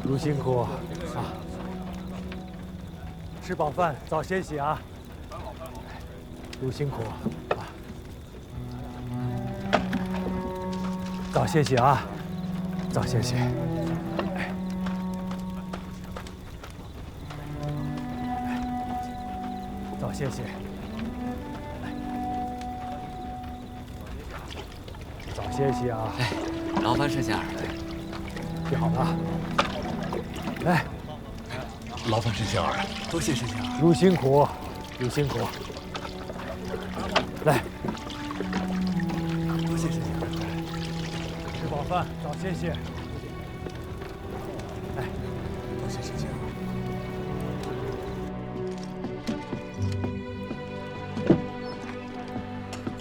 路辛苦啊！吃饱饭早歇息啊！路辛苦啊！早歇息啊！早歇息。早歇息。早歇息啊！劳烦盛仙儿。记好了。来，劳烦盛仙儿，多谢盛仙儿。路辛苦，路辛苦。来，多谢盛仙儿。吃饱饭早歇息。来，多谢盛仙儿。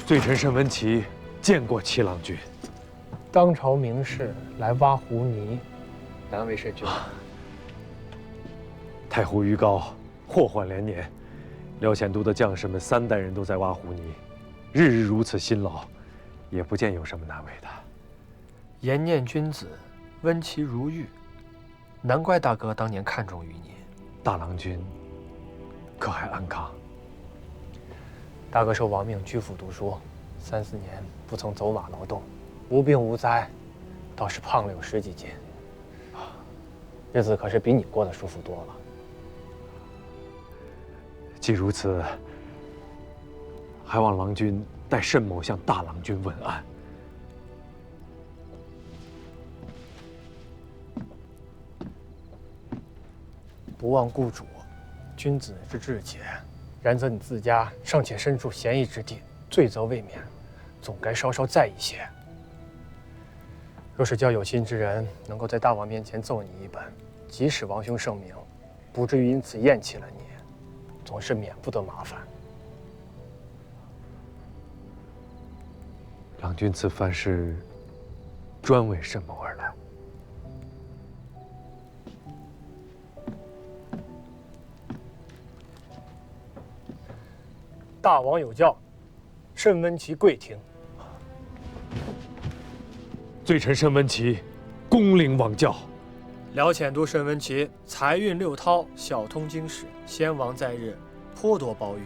罪臣沈文琪见过七郎君。当朝名士来挖湖泥，难为是君。太湖鱼高，祸患连年，辽遣都的将士们3代人都在挖湖泥，日日如此辛劳，也不见有什么难为的。颜念君子，温其如玉，难怪大哥当年看重于你。大郎君可还安康？大哥受王命居府读书，3、4年不曾走马劳动，无病无灾，倒是胖了有10几斤。日子可是比你过得舒服多了。既如此，还望郎君代慎某向大郎君问安。不忘故主，君子之志节。然则你自家尚且身处嫌疑之地，罪责未免，总该稍稍在意些。若是叫有心之人能够在大王面前奏你一本，即使王兄圣明，不至于因此厌弃了你，总是免不得麻烦。郎君此番是专为慎某而来。大王有教，慎温其贵听。罪臣沈文琪，恭领往教。辽遣都沈文琪财运六韬，晓通经史，先王在日，颇多褒誉。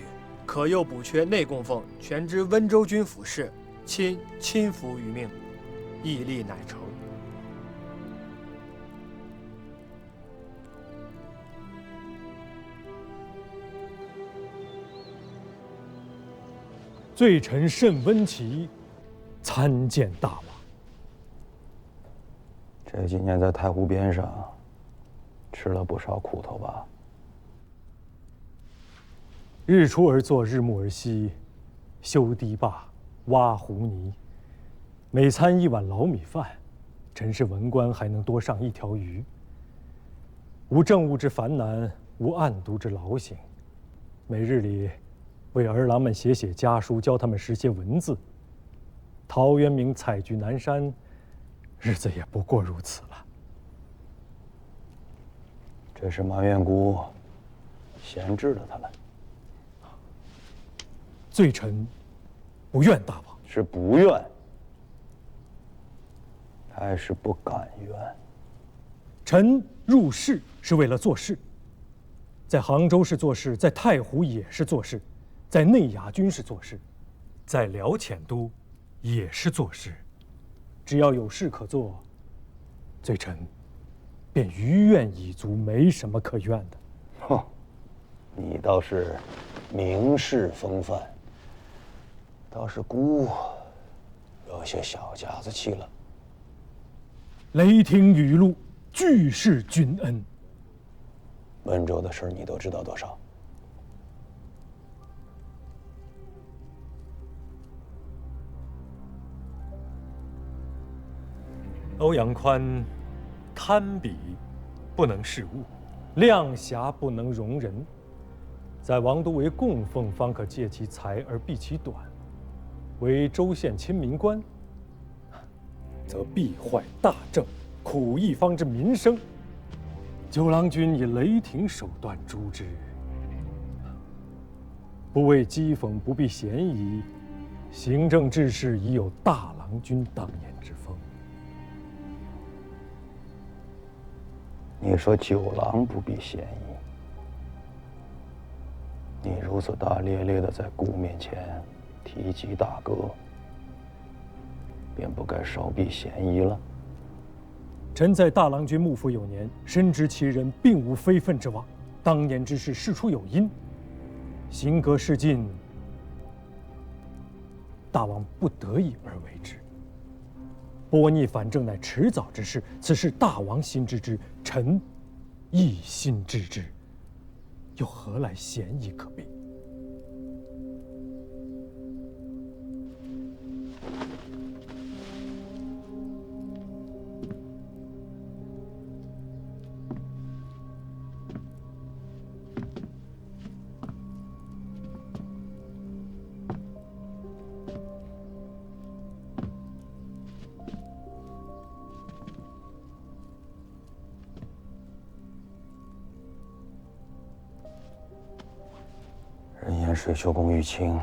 可又补缺内供奉，全知温州军府事，亲服于命，毅力乃成。罪臣沈温琪参见大王。这几年在太湖边上吃了不少苦头吧？日出而作，日暮而息，修堤坝，挖湖泥，每餐1碗老米饭，臣是文官还能多上1条鱼。无政务之烦难，无案牍之劳形，每日里为儿郎们写家书，教他们识些文字。陶渊明采菊南山，日子也不过如此了。这是马院姑闲置了他们。罪臣不怨大王，是不怨，还是不敢怨？臣入仕是为了做事，在杭州是做事，在太湖也是做事，在内衙军是做事，在辽遣都也是做事。只要有事可做，罪臣便于愿已足，没什么可怨的。哼，你倒是名士风范，倒是姑有些小家子气了。雷霆雨露，俱是君恩。温州的事儿你都知道多少？欧阳宽贪比不能事物，量狭不能容人。在王都为供奉，方可借其才而避其短；为州县亲民官，则必坏大政，苦一方之民生。九郎君以雷霆手段诛之，不为讥讽，不避嫌疑，行政治事已有大郎君当年之风。你说九郎不必嫌疑，你如此大咧咧的在姑面前提及大哥，便不该稍避嫌疑了。臣在大郎君幕府有年，深知其人并无非分之妄，当年之事事出有因，行格事尽，大王不得已而为之。拨逆反正乃迟早之事，此事大王心知之，臣亦心知之，又何来嫌疑可避？人言水丘公玉卿，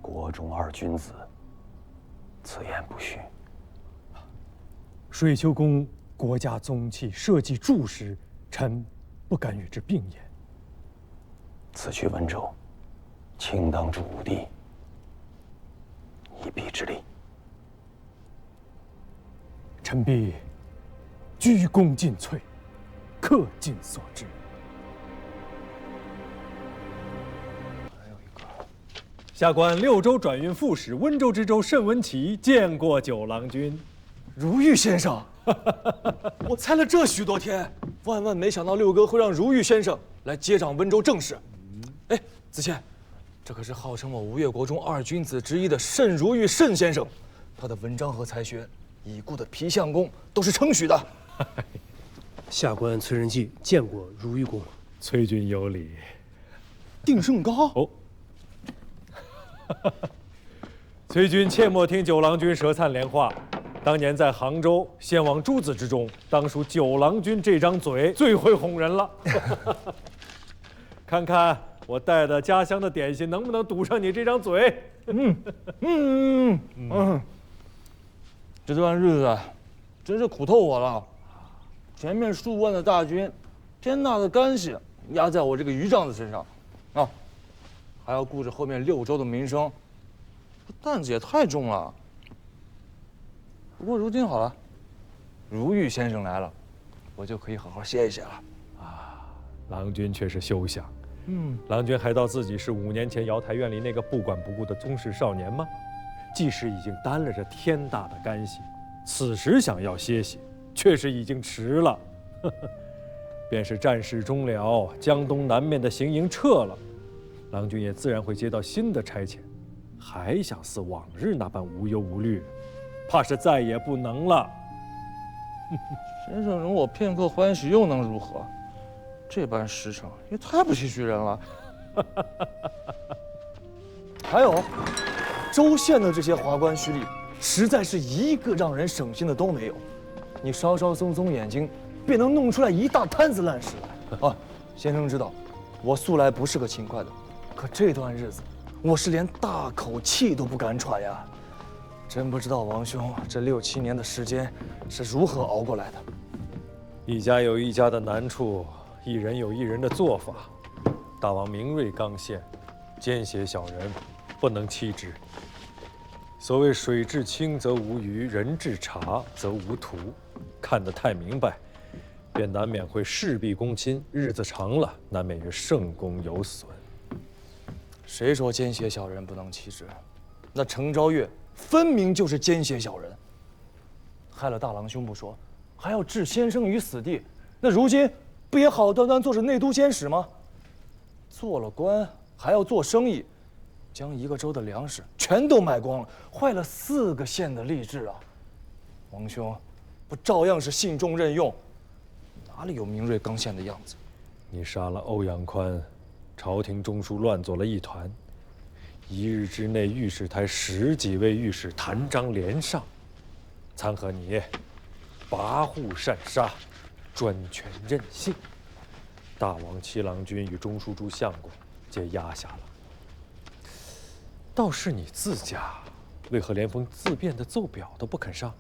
国中二君子，此言不虚。水丘公国家宗器，社稷柱石，臣不敢与之并言。此去温州，卿当助武帝一臂之力。臣必鞠躬尽瘁，恪尽所至。下官6州转运副使温州知州慎文琪见过九郎君。如玉先生，我猜了这许多天，万万没想到六哥会让如玉先生来接掌温州政事。哎，子谦，这可是号称我吴越国中二君子之一的慎如玉慎先生，他的文章和才学，已故的皮相公都是称许的。下官崔仁季见过如玉公。崔君有礼。定胜高哦。崔君切莫听九郎君舌灿莲话。当年在杭州先王诸子之中，当属九郎君这张嘴最会哄人了。看看我带的家乡的点心能不能堵上你这张嘴。这段日子真是苦透我了。前面数万的大军，天大的干系压在我这个余丈子身上，啊，还要顾着后面6州的民生，这担子也太重了。不过如今好了，如玉先生来了，我就可以好好歇一歇了。郎君却是休想。郎君还道自己是5年前瑶台院里那个不管不顾的宗室少年吗？即使已经担了这天大的干系，此时想要歇息，却是已经迟了。便是战事终了，江东南面的行营撤了，郎君也自然会接到新的差遣，还想似往日那般无忧无虑，怕是再也不能了。先生容我片刻欢喜，又能如何？这般实诚也太不唏嘘人了。还有，州县的这些华官胥吏，实在是一个让人省心的都没有。你稍稍松松眼睛，便能弄出来一大摊子烂事来。啊，先生知道，我素来不是个勤快的，可这段日子，我是连大口气都不敢喘呀。真不知道王兄这6、7年的时间是如何熬过来的。一家有一家的难处，一人有一人的做法。大王明锐刚宪，奸邪小人不能欺之。所谓水至清则无鱼，人至察则无徒。看得太明白，便难免会事必躬亲，日子长了，难免于圣功有损。谁说奸邪小人不能欺之？那程昭月分明就是奸邪小人，害了大郎兄不说，还要置先生于死地。那如今不也好端端做着内都监使吗？做了官还要做生意，将一个州的粮食全都卖光了，坏了4个县的吏治啊！王兄，不照样是信重任用，哪里有明锐刚宪的样子？你杀了欧阳宽，朝廷中枢乱作了一团。1日之内，御史台10几位御史弹章连上，参合你跋扈擅杀，专权任性。大王七郎君与中书诸相公皆压下了。倒是你自家，为何连封自便的奏表都不肯上？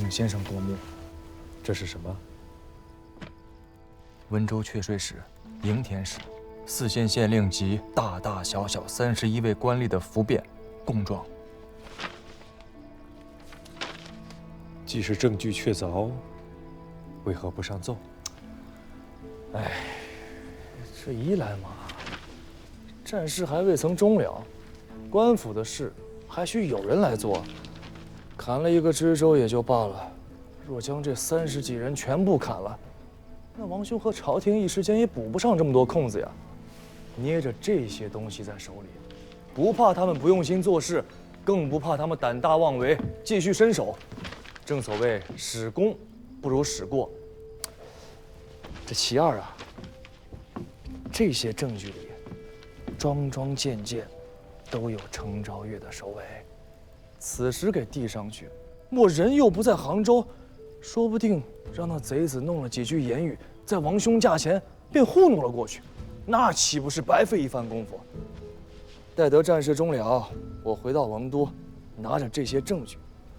请先生过目。这是什么？温州阙税使、营田使、4县县令及大大小小31位官吏的符匾供状。既是证据确凿，为何不上奏？哎，这一来嘛，战事还未曾终了，官府的事还需有人来做。砍了一个知州也就罢了，若将这30几人全部砍了，那王兄和朝廷一时间也补不上这么多空子呀。捏着这些东西在手里，不怕他们不用心做事，更不怕他们胆大妄为，继续伸手。正所谓使功不如使过。这其二啊，这些证据里，桩桩件件都有程昭月的手尾。此时给递上去，我人又不在杭州，说不定让那贼子弄了几句言语，在王兄驾前便糊弄了过去，那岂不是白费一番功夫？待得战事终了，我回到王都，拿着这些证据，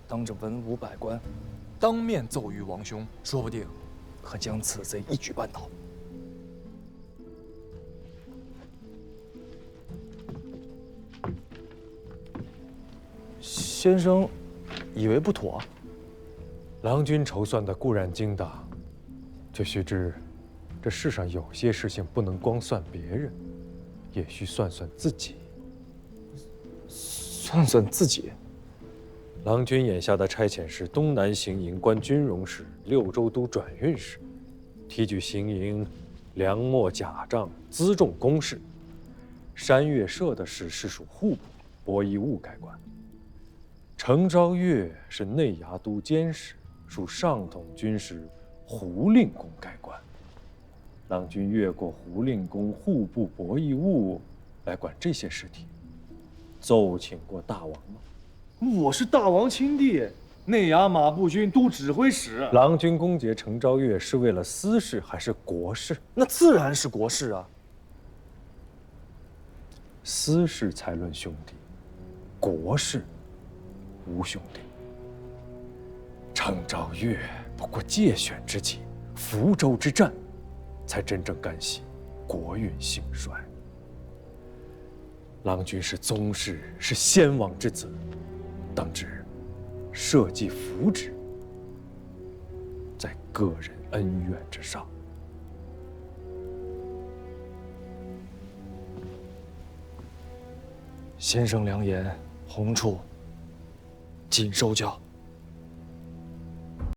当着文武百官，当面奏于王兄，说不定可将此贼一举扳倒。先生以为不妥？郎君筹算的固然精当，却须知，这世上有些事情不能光算别人，也需算算自己。算算自己。郎君眼下的差遣是东南行营官军容使、6州都转运使，提举行营粮秣甲仗辎重公事。山岳社的使是属户部博弈务该官。程昭月是内衙都监使，属上统军师胡令公该官。郎君越过胡令公户部博弈务来管这些事体，奏请过大王吗？我是大王亲弟，内衙马步军都指挥使。郎君攻讦程昭月是为了私事还是国事？那自然是国事啊。私事才论兄弟，国事无兄弟。程昭月不过介选之际，福州之战，才真正干系国运兴衰。郎君是宗室，是先王之子，当知社稷福祉，在个人恩怨之上。先生良言，红处谨受教。